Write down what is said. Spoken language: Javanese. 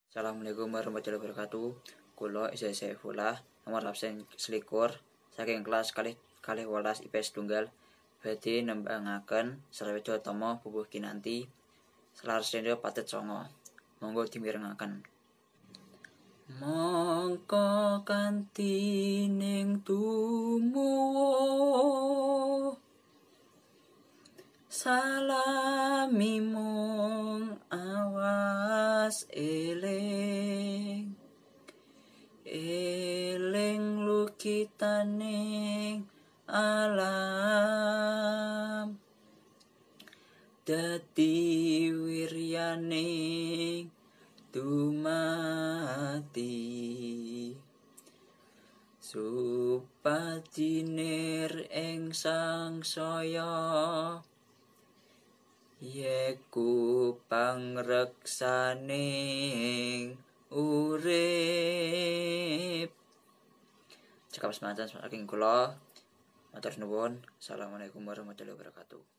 Assalamualaikum warahmatullahi wabarakatuh. Kula Isa Saifullah, nomor absen 21 saking kelas kalih welas IPS tunggal badhe nembangaken Sraweja Tama pupuh kinanti Selarsendra Pathet Sanga. Monggo dimirengaken. Mongko kanthi ning tumuwuh salami mung awas eling lukitaning alam dadi wiryaning dumati supadiner ing sangsaya yeku pangreksaning urip. Cekap semanten saking kula. Matur nuwun. Assalamualaikum warahmatullahi wabarakatuh.